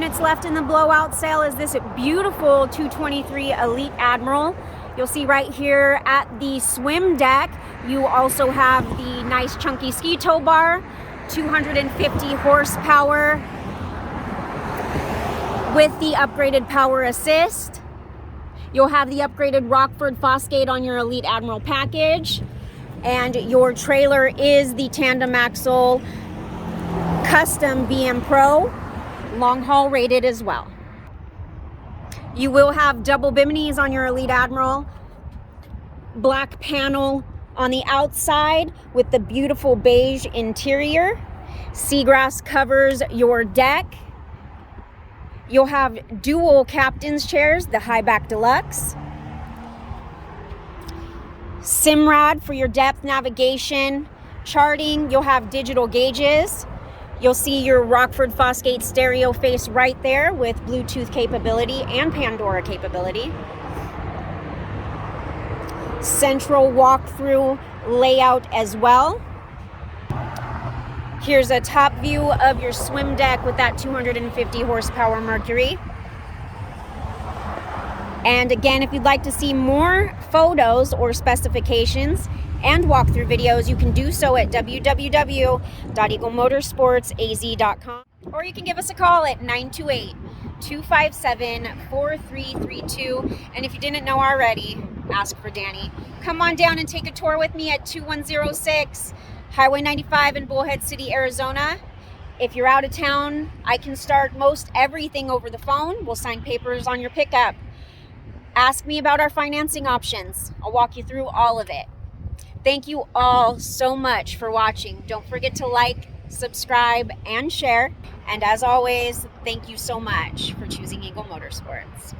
units left in the blowout sale is this beautiful 223 Elite Admiral. You'll see right here at the swim deck, you also have the nice chunky ski tow bar, 250 horsepower with the upgraded power assist. You'll have the upgraded Rockford Fosgate on your Elite Admiral package. And your trailer is the tandem axle custom BM Pro, long haul rated as well. You will have double biminis on your Elite Admiral, black panel on the outside with the beautiful beige interior. Seagrass covers your deck. You'll have dual captain's chairs, the high back deluxe. Simrad for your depth navigation, charting. You'll have digital gauges. You'll see your Rockford Fosgate stereo face right there with Bluetooth capability and Pandora capability. Central walkthrough layout as well. Here's a top view of your swim deck with that 250 horsepower Mercury. And again, if you'd like to see more photos or specifications and walkthrough videos, you can do so at www.eaglemotorsportsaz.com, or you can give us a call at 928-257-4332. And if you didn't know already, ask for Danny. Come on down and take a tour with me at 2106 Highway 95 in Bullhead City, Arizona. If you're out of town, I can start most everything over the phone. We'll sign papers on your pickup. Ask me about our financing options. I'll walk you through all of it. Thank you all so much for watching. Don't forget to like, subscribe, and share. And as always, thank you so much for choosing Eagle Motorsports.